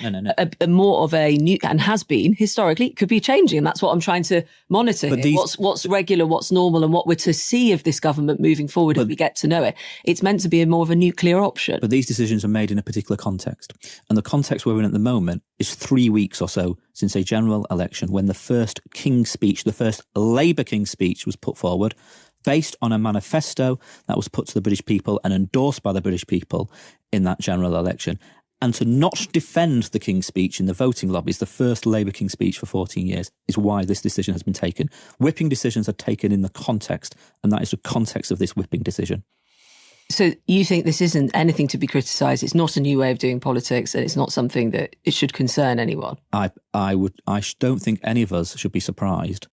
a more of a new, and has been historically, could be changing. And that's what I'm trying to monitor here. What's regular, what's normal, and what we're to see of this government moving forward if we get to know it. It's meant to be more of a nuclear option. But these decisions are made in a particular context. And the context we're in at the moment is 3 weeks or so since a general election when the first King's speech, the first Labour King's speech was put forward, based on a manifesto that was put to the British people and endorsed by the British people in that general election. And to not defend the King's speech in the voting lobbies, the first Labour King's speech for 14 years, is why this decision has been taken. Whipping decisions are taken in the context, and that is the context of this whipping decision. So you think this isn't anything to be criticised? It's not a new way of doing politics, and it's not something that it should concern anyone? I don't think any of us should be surprised.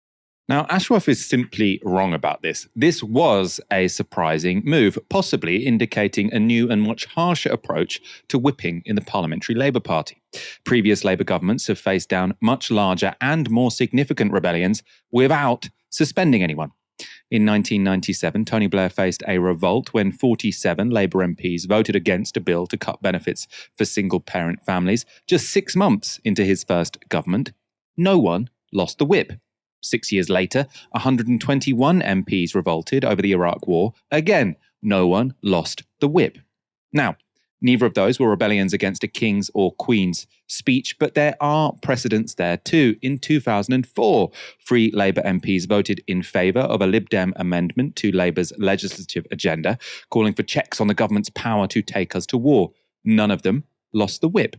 Now, Ashworth is simply wrong about this. This was a surprising move, possibly indicating a new and much harsher approach to whipping in the Parliamentary Labour Party. Previous Labour governments have faced down much larger and more significant rebellions without suspending anyone. In 1997, Tony Blair faced a revolt when 47 Labour MPs voted against a bill to cut benefits for single-parent families. Just 6 months into his first government, no one lost the whip. 6 years later, 121 MPs revolted over the Iraq War. Again, no one lost the whip. Now, neither of those were rebellions against a king's or queen's speech, but there are precedents there too. In 2004, 3 Labour MPs voted in favour of a Lib Dem amendment to Labour's legislative agenda, calling for checks on the government's power to take us to war. None of them lost the whip.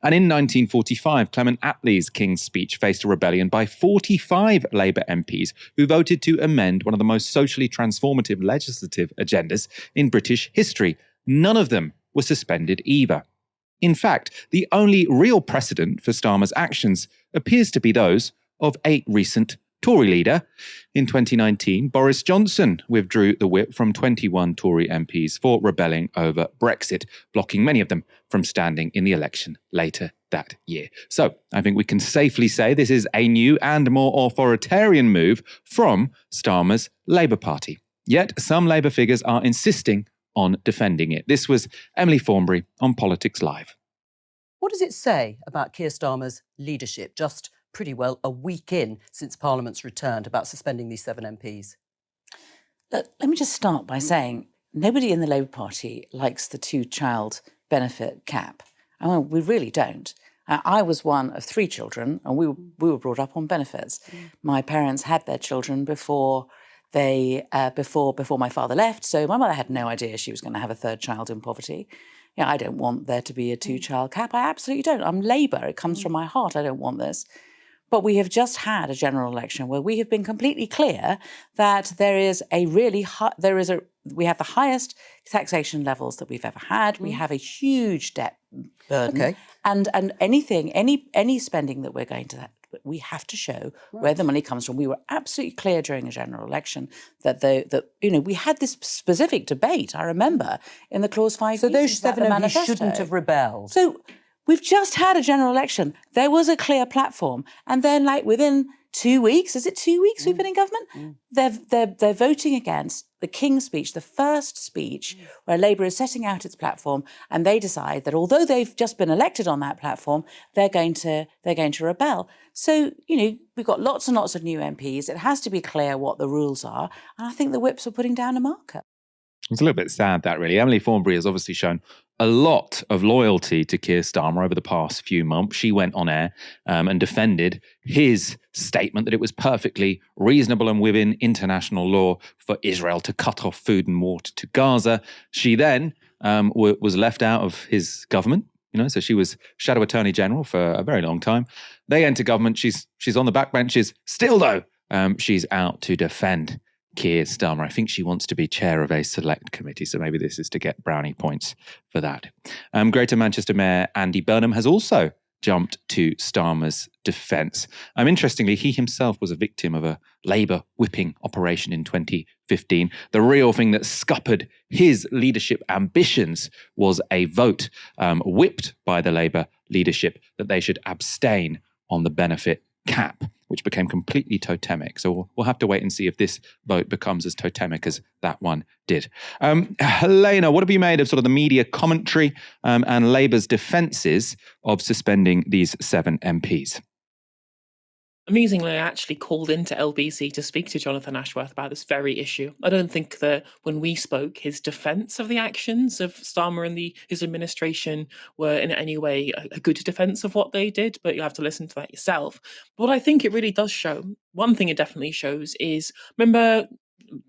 And in 1945, Clement Attlee's King's Speech faced a rebellion by 45 Labour MPs who voted to amend one of the most socially transformative legislative agendas in British history. None of them were suspended either. In fact, the only real precedent for Starmer's actions appears to be those of a recent Tory leader. In 2019, Boris Johnson withdrew the whip from 21 Tory MPs for rebelling over Brexit, blocking many of them from standing in the election later that year. So I think we can safely say this is a new and more authoritarian move from Starmer's Labour Party. Yet some Labour figures are insisting on defending it. This was Emily Thornberry on Politics Live. What does it say about Keir Starmer's leadership, just pretty well a week in since Parliament's returned, about suspending these 7 MPs? Let me just start by saying nobody in the Labour Party likes the 2-child benefit cap. I mean, we really don't. I was one of 3 children, and we were brought up on benefits. My parents had their children before my father left, so my mother had no idea she was going to have a 3rd child in poverty. Yeah, I don't want there to be a 2-child cap. I absolutely don't. I'm Labour. It comes from my heart. I don't want this. But we have just had a general election where we have been completely clear that there is a really we have the highest taxation levels that we've ever had. We have a huge debt burden. Okay. And any spending that we're going to we have to show where the money comes from. We were absolutely clear during a general election that we had this specific debate, I remember, in the Clause 5. So those 7 MPs shouldn't have rebelled. So we've just had a general election. There was a clear platform. And then, within 2 weeks, is it 2 weeks we've been in government? They're voting against the King's speech, the first speech where Labour is setting out its platform, and they decide that although they've just been elected on that platform, they're going to rebel. So, we've got lots and lots of new MPs. It has to be clear what the rules are. And I think the whips are putting down a marker. It's a little bit sad, that, really. Emily Thornberry has obviously shown a lot of loyalty to Keir Starmer over the past few months. She went on air and defended his statement that it was perfectly reasonable and within international law for Israel to cut off food and water to Gaza. She then was left out of his government. So she was Shadow Attorney General for a very long time. They enter government. She's on the backbenches. Still, though, she's out to defend Keir Starmer. I think she wants to be chair of a select committee, so maybe this is to get brownie points for that. Greater Manchester Mayor Andy Burnham has also jumped to Starmer's defence. Interestingly, he himself was a victim of a Labour whipping operation in 2015. The real thing that scuppered his leadership ambitions was a vote whipped by the Labour leadership that they should abstain on the benefit cap, which became completely totemic. So we'll have to wait and see if this vote becomes as totemic as that one did. Helena, what have you made of sort of the media commentary and Labour's defences of suspending these 7 MPs? Amusingly, I actually called into LBC to speak to Jonathan Ashworth about this very issue. I don't think that when we spoke, his defence of the actions of Starmer and his administration were in any way a good defence of what they did, but you have to listen to that yourself. But what I think it really does show, one thing it definitely shows is, remember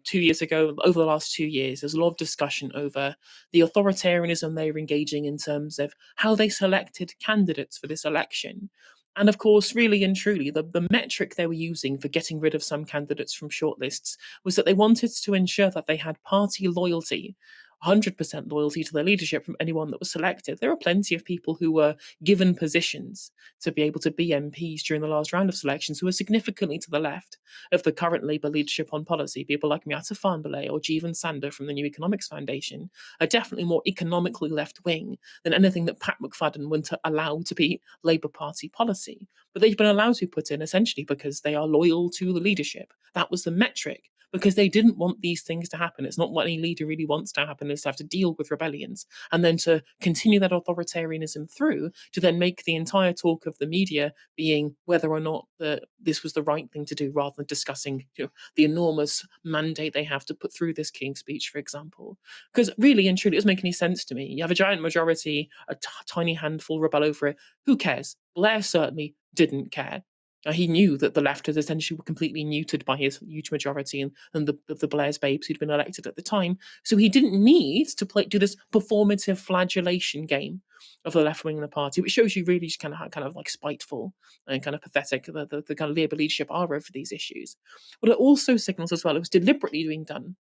2 years ago, over the last 2 years, there's a lot of discussion over the authoritarianism they were engaging in terms of how they selected candidates for this election. And of course, really and truly, the metric they were using for getting rid of some candidates from shortlists was that they wanted to ensure that they had party loyalty, 100% loyalty to their leadership from anyone that was selected. There are plenty of people who were given positions to be able to be MPs during the last round of selections who were significantly to the left of the current Labour leadership on policy. People like Miatta Farnborough or Jeevan Sander from the New Economics Foundation are definitely more economically left-wing than anything that Pat McFadden would allow to be Labour Party policy. But they've been allowed to put in essentially because they are loyal to the leadership. That was the metric, because they didn't want these things to happen. It's not what any leader really wants to happen, is to have to deal with rebellions and then to continue that authoritarianism through to then make the entire talk of the media being whether or not this was the right thing to do, rather than discussing the enormous mandate they have to put through this King's speech, for example. Because really and truly, it doesn't make any sense to me. You have a giant majority, a tiny handful rebel over it. Who cares? Blair certainly didn't care. He knew that the left had essentially were completely neutered by his huge majority and the Blair's babes who'd been elected at the time. So he didn't need to do this performative flagellation game of the left wing of the party, which shows you really just kind of like spiteful and kind of pathetic the kind of Labour leadership are over these issues. But it also signals as well it was deliberately being done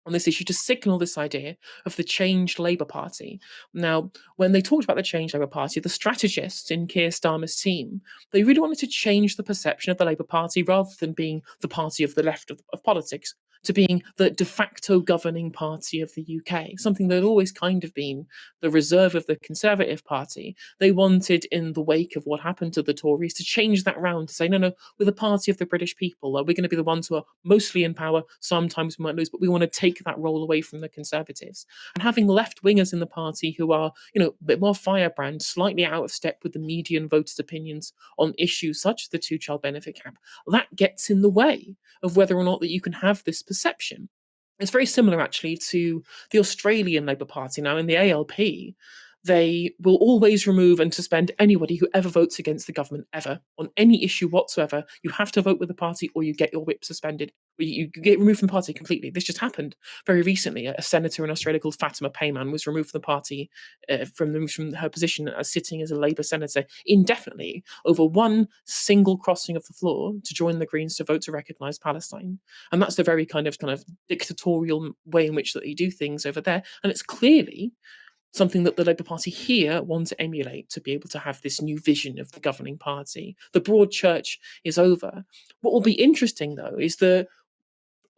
on this issue to signal this idea of the changed Labour Party. Now, when they talked about the changed Labour Party, the strategists in Keir Starmer's team, they really wanted to change the perception of the Labour Party rather than being the party of the left of politics to being the de facto governing party of the UK, something that had always kind of been the reserve of the Conservative Party. They wanted, in the wake of what happened to the Tories, to change that round, to say, no, we're the party of the British people. We're going to be the ones who are mostly in power. Sometimes we might lose, but we want to take that role away from the Conservatives. And having left-wingers in the party who are, a bit more firebrand, slightly out of step with the median voters' opinions on issues such as the two-child benefit cap, that gets in the way of whether or not that you can have this perception. It's very similar, actually, to the Australian Labour Party. Now, in the ALP, they will always remove and suspend anybody who ever votes against the government, ever, on any issue whatsoever. You have to vote with the party or you get your whip suspended. You get removed from the party completely. This just happened very recently. A senator in Australia called Fatima Payman was removed from the party from her position as sitting as a Labour senator indefinitely over one single crossing of the floor to join the Greens to vote to recognise Palestine. And that's the very kind of dictatorial way in which that they do things over there. And it's clearly something that the Labour Party here want to emulate to be able to have this new vision of the governing party. The broad church is over. What will be interesting, though, is the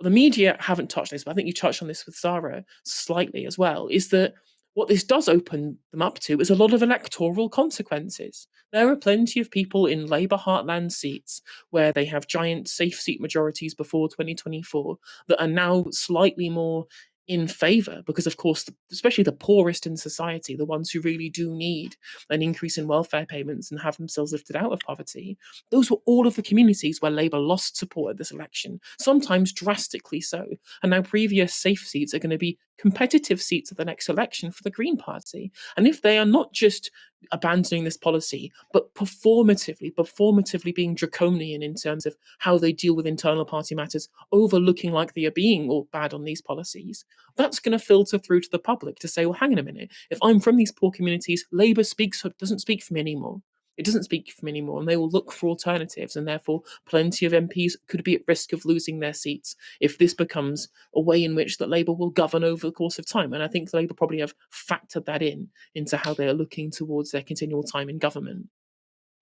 media haven't touched this, but I think you touched on this with Zarah slightly as well, is that what this does open them up to is a lot of electoral consequences. There are plenty of people in Labour heartland seats where they have giant safe seat majorities before 2024 that are now slightly more in favour because, of course, especially the poorest in society, the ones who really do need an increase in welfare payments and have themselves lifted out of poverty, those were all of the communities where Labour lost support at this election, sometimes drastically so. And now previous safe seats are going to be competitive seats at the next election for the Green Party. And if they are not just abandoning this policy, but performatively being draconian in terms of how they deal with internal party matters, overlooking like they are being all bad on these policies, that's going to filter through to the public to say, well, hang on a minute, if I'm from these poor communities, Labour doesn't speak for me anymore. It doesn't speak for them anymore, and they will look for alternatives, and therefore plenty of MPs could be at risk of losing their seats if this becomes a way in which that Labour will govern over the course of time. And I think Labour probably have factored that into how they are looking towards their continual time in government.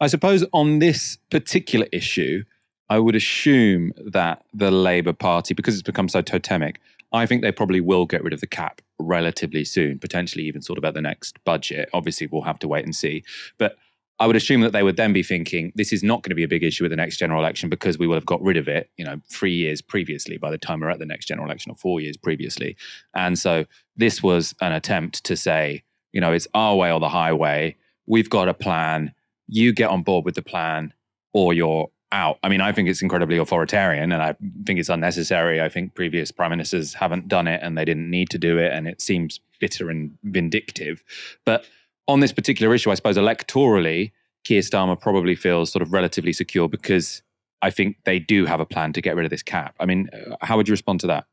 I suppose on this particular issue, I would assume that the Labour Party, because it's become so totemic, I think they probably will get rid of the cap relatively soon, potentially even sort of at the next budget. Obviously, we'll have to wait and see. But I would assume that they would then be thinking, this is not going to be a big issue at the next general election because we will have got rid of it, 3 years previously by the time we're at the next general election, or 4 years previously. And so this was an attempt to say, it's our way or the highway. We've got a plan. You get on board with the plan or you're out. I mean, I think it's incredibly authoritarian and I think it's unnecessary. I think previous prime ministers haven't done it and they didn't need to do it. And it seems bitter and vindictive. But on this particular issue, I suppose electorally, Keir Starmer probably feels sort of relatively secure because I think they do have a plan to get rid of this cap. I mean, how would you respond to that?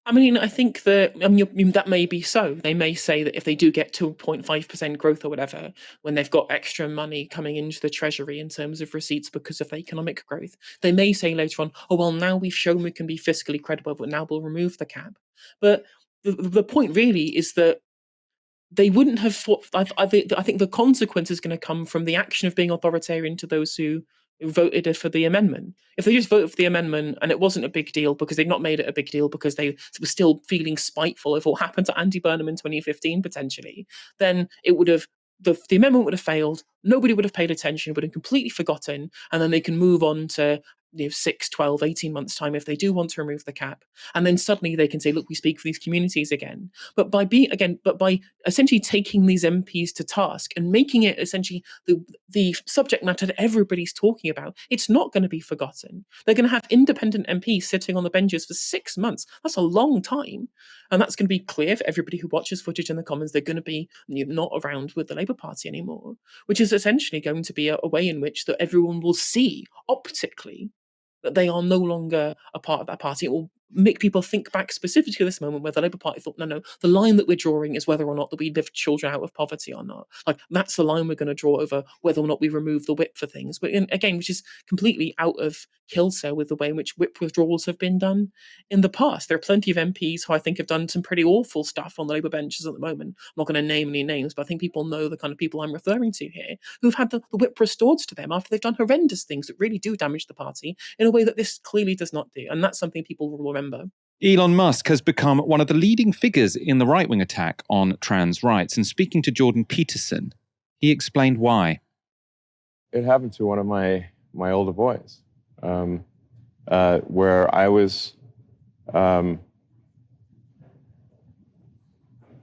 I mean, I think that that may be so. They may say that if they do get 2.5% growth or whatever, when they've got extra money coming into the treasury in terms of receipts because of economic growth, they may say later on, oh, well, now we've shown we can be fiscally credible, but now we'll remove the cap. But the point really is that they wouldn't have thought. I think the consequence is going to come from the action of being authoritarian to those who voted for the amendment. If they just voted for the amendment and it wasn't a big deal because they'd not made it a big deal because they were still feeling spiteful of what happened to Andy Burnham in 2015 potentially, then it would have the amendment would have failed. Nobody would have paid attention, would have completely forgotten, and then they can move on to 6, 12, 18 months' time if they do want to remove the cap. And then suddenly they can say, look, we speak for these communities again. But by essentially taking these MPs to task and making it essentially the subject matter that everybody's talking about, it's not going to be forgotten. They're going to have independent MPs sitting on the benches for 6 months. That's a long time. And that's going to be clear for everybody who watches footage in the Commons. They're going to be not around with the Labour Party anymore, which is essentially going to be a way in which that everyone will see optically that they are no longer a part of that party. It will make people think back specifically to this moment where the Labour Party thought, no, the line that we're drawing is whether or not that we lift children out of poverty or not. Like, that's the line we're going to draw over whether or not we remove the whip for things. But again, which is completely out of kilter with the way in which whip withdrawals have been done in the past. There are plenty of MPs who I think have done some pretty awful stuff on the Labour benches at the moment. I'm not going to name any names, but I think people know the kind of people I'm referring to here, who've had the whip restored to them after they've done horrendous things that really do damage the party in a way that this clearly does not do. And that's something people will remember. Elon Musk has become one of the leading figures in the right-wing attack on trans rights. And speaking to Jordan Peterson, he explained why. It happened to one of my older boys, where I was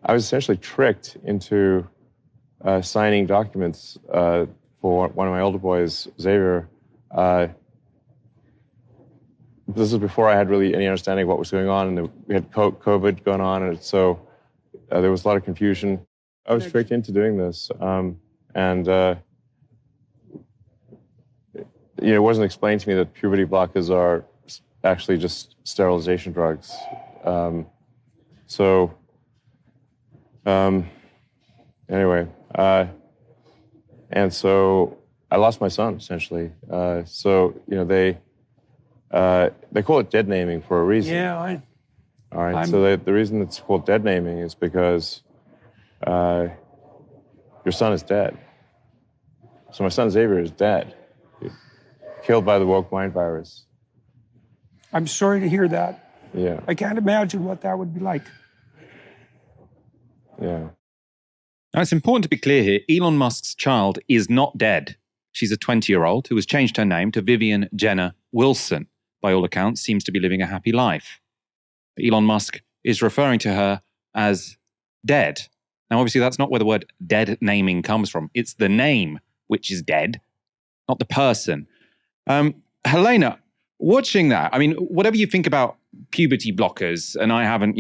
essentially tricked into signing documents for one of my older boys, Xavier. This is before I had really any understanding of what was going on, and we had COVID going on, and so there was a lot of confusion. I was tricked into doing this, and it wasn't explained to me that puberty blockers are actually just sterilization drugs. Anyway, and so I lost my son essentially. They call it dead naming for a reason. Yeah, all right. So the reason it's called dead naming is because your son is dead. So my son Xavier is dead, killed by the woke mind virus. I'm sorry to hear that. Yeah. I can't imagine what that would be like. Yeah. Now, it's important to be clear here. Elon Musk's child is not dead. She's a 20-year-old who has changed her name to Vivian Jenner Wilson. By all accounts, seems to be living a happy life. Elon Musk is referring to her as dead. Now, obviously, that's not where the word dead naming comes from. It's the name which is dead, not the person. Helena, watching that, I mean, whatever you think about puberty blockers, and I haven't,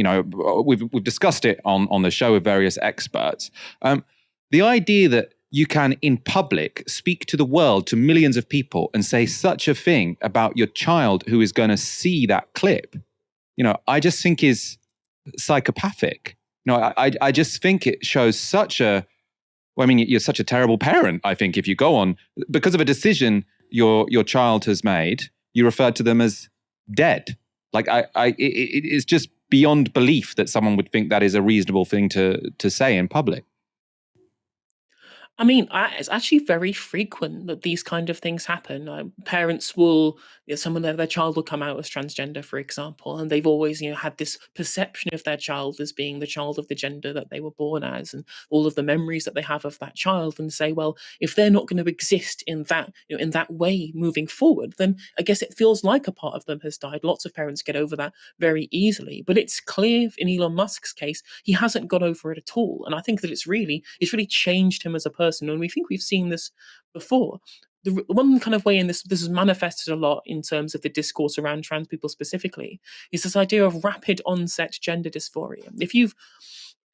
we've discussed it on the show with various experts. The idea that you can, in public, speak to the world, to millions of people, and say such a thing about your child who is going to see that clip, I just think is psychopathic. I just think it shows such a, you're such a terrible parent, I think, if you go on, because of a decision your child has made, you refer to them as dead. It is just beyond belief that someone would think that is a reasonable thing to say in public. I mean, it's actually very frequent that these kind of things happen. Parents will, someone their child will come out as transgender, for example, and they've always, had this perception of their child as being the child of the gender that they were born as, and all of the memories that they have of that child, and say, well, if they're not going to exist in that, in that way moving forward, then I guess it feels like a part of them has died. Lots of parents get over that very easily, but it's clear in Elon Musk's case, he hasn't got over it at all, and I think that it's really changed him as a person. And we think we've seen this before. The one kind of way in this is manifested a lot in terms of the discourse around trans people specifically, is this idea of rapid onset gender dysphoria.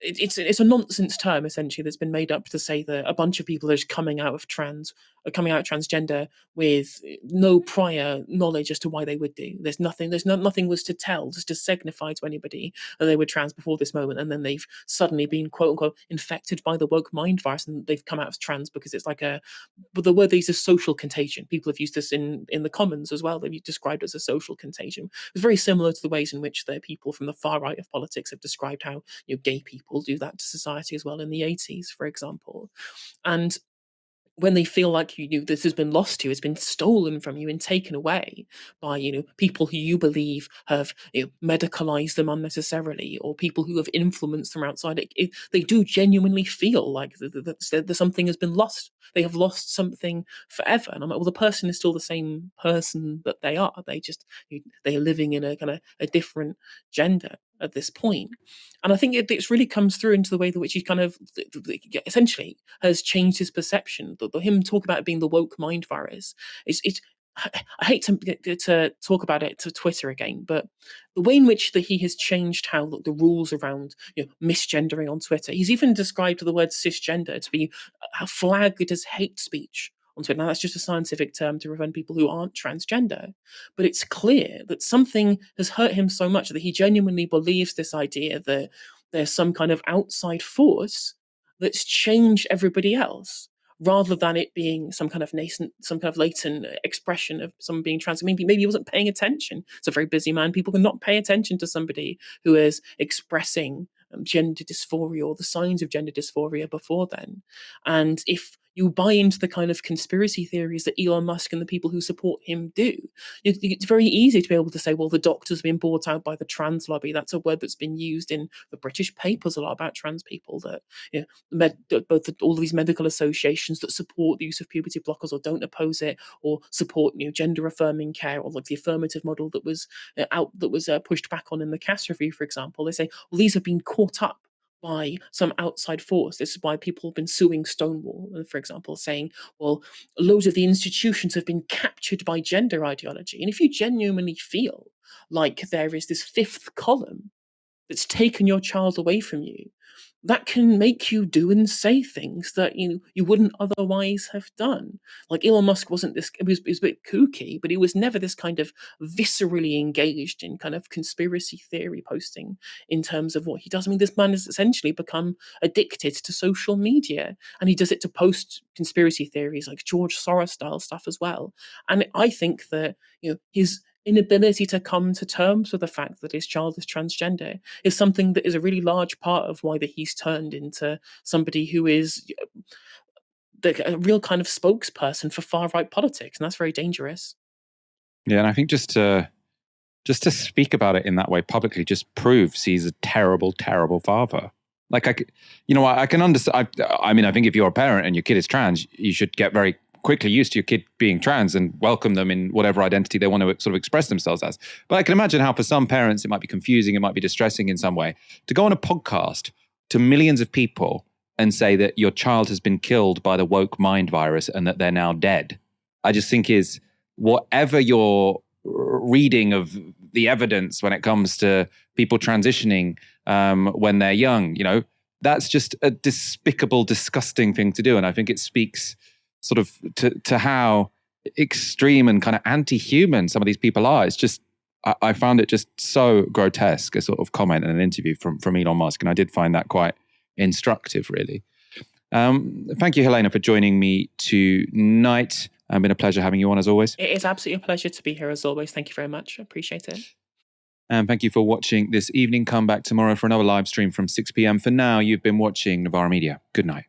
It's a nonsense term essentially that's been made up to say that a bunch of people are just coming out transgender with no prior knowledge as to why they would do. Nothing was to tell, just to signify to anybody that they were trans before this moment, and then they've suddenly been quote unquote infected by the woke mind virus, and they've come out as trans because it's like the word they use is social contagion. People have used this in the Commons as well. They've described it as a social contagion. It's very similar to the ways in which the people from the far right of politics have described how gay people do that to society as well in the 80s, for example. And when they feel like this has been lost to you, it's been stolen from you and taken away by people who you believe have medicalized them unnecessarily, or people who have influenced them outside, they do genuinely feel like that something has been lost. They have lost something forever. And I'm like, well, the person is still the same person that they are. They are living in a kind of a different gender at this point. And I think it really comes through into the way in which he kind of essentially has changed his perception. Him talk about it being the woke mind virus. I hate to talk about it to Twitter again, but the way in which he has changed how the rules around misgendering on Twitter. He's even described the word cisgender to be flagged as hate speech on Twitter. Now, that's just a scientific term to prevent people who aren't transgender. But it's clear that something has hurt him so much that he genuinely believes this idea that there's some kind of outside force that's changed everybody else, rather than it being some kind of latent expression of someone being trans. Maybe he wasn't paying attention. It's a very busy man. People cannot pay attention to somebody who is expressing gender dysphoria or the signs of gender dysphoria before then. And if you buy into the kind of conspiracy theories that Elon Musk and the people who support him do, it's very easy to be able to say, well, the doctor's been bought out by the trans lobby. That's a word that's been used in the British papers a lot about trans people, that all of these medical associations that support the use of puberty blockers or don't oppose it, or support gender affirming care, or like the affirmative model that was pushed back on in the Cass Review, for example. They say, well, these have been caught up by some outside force. This is why people have been suing Stonewall, for example, saying, well, loads of the institutions have been captured by gender ideology. And if you genuinely feel like there is this fifth column that's taken your child away from you, that can make you do and say things that you wouldn't otherwise have done. Like Elon Musk wasn't this, he was a bit kooky, but he was never this kind of viscerally engaged in kind of conspiracy theory posting in terms of what he does. I mean, this man has essentially become addicted to social media, and he does it to post conspiracy theories like George Soros style stuff as well. And I think that his inability to come to terms with the fact that his child is transgender is something that is a really large part of why that he's turned into somebody who is a real kind of spokesperson for far right politics, and that's very dangerous. Yeah, and I think just to speak about it in that way publicly just proves he's a terrible, terrible father. Like, I can understand. I mean, I think if you're a parent and your kid is trans, you should get very quickly used to your kid being trans and welcome them in whatever identity they want to sort of express themselves as. But I can imagine how for some parents it might be confusing, it might be distressing in some way. To go on a podcast to millions of people and say that your child has been killed by the woke mind virus and that they're now dead, I just think is whatever your reading of the evidence when it comes to people transitioning when they're young, that's just a despicable, disgusting thing to do. And I think it speaks sort of to how extreme and kind of anti-human some of these people are. It's just, I found it just so grotesque, a sort of comment in an interview from Elon Musk. And I did find that quite instructive, really. Thank you, Helena, for joining me tonight. It's been a pleasure having you on, as always. It is absolutely a pleasure to be here, as always. Thank you very much. I appreciate it. And thank you for watching this evening. Come back tomorrow for another live stream from 6 p.m. For now, you've been watching Novara Media. Good night.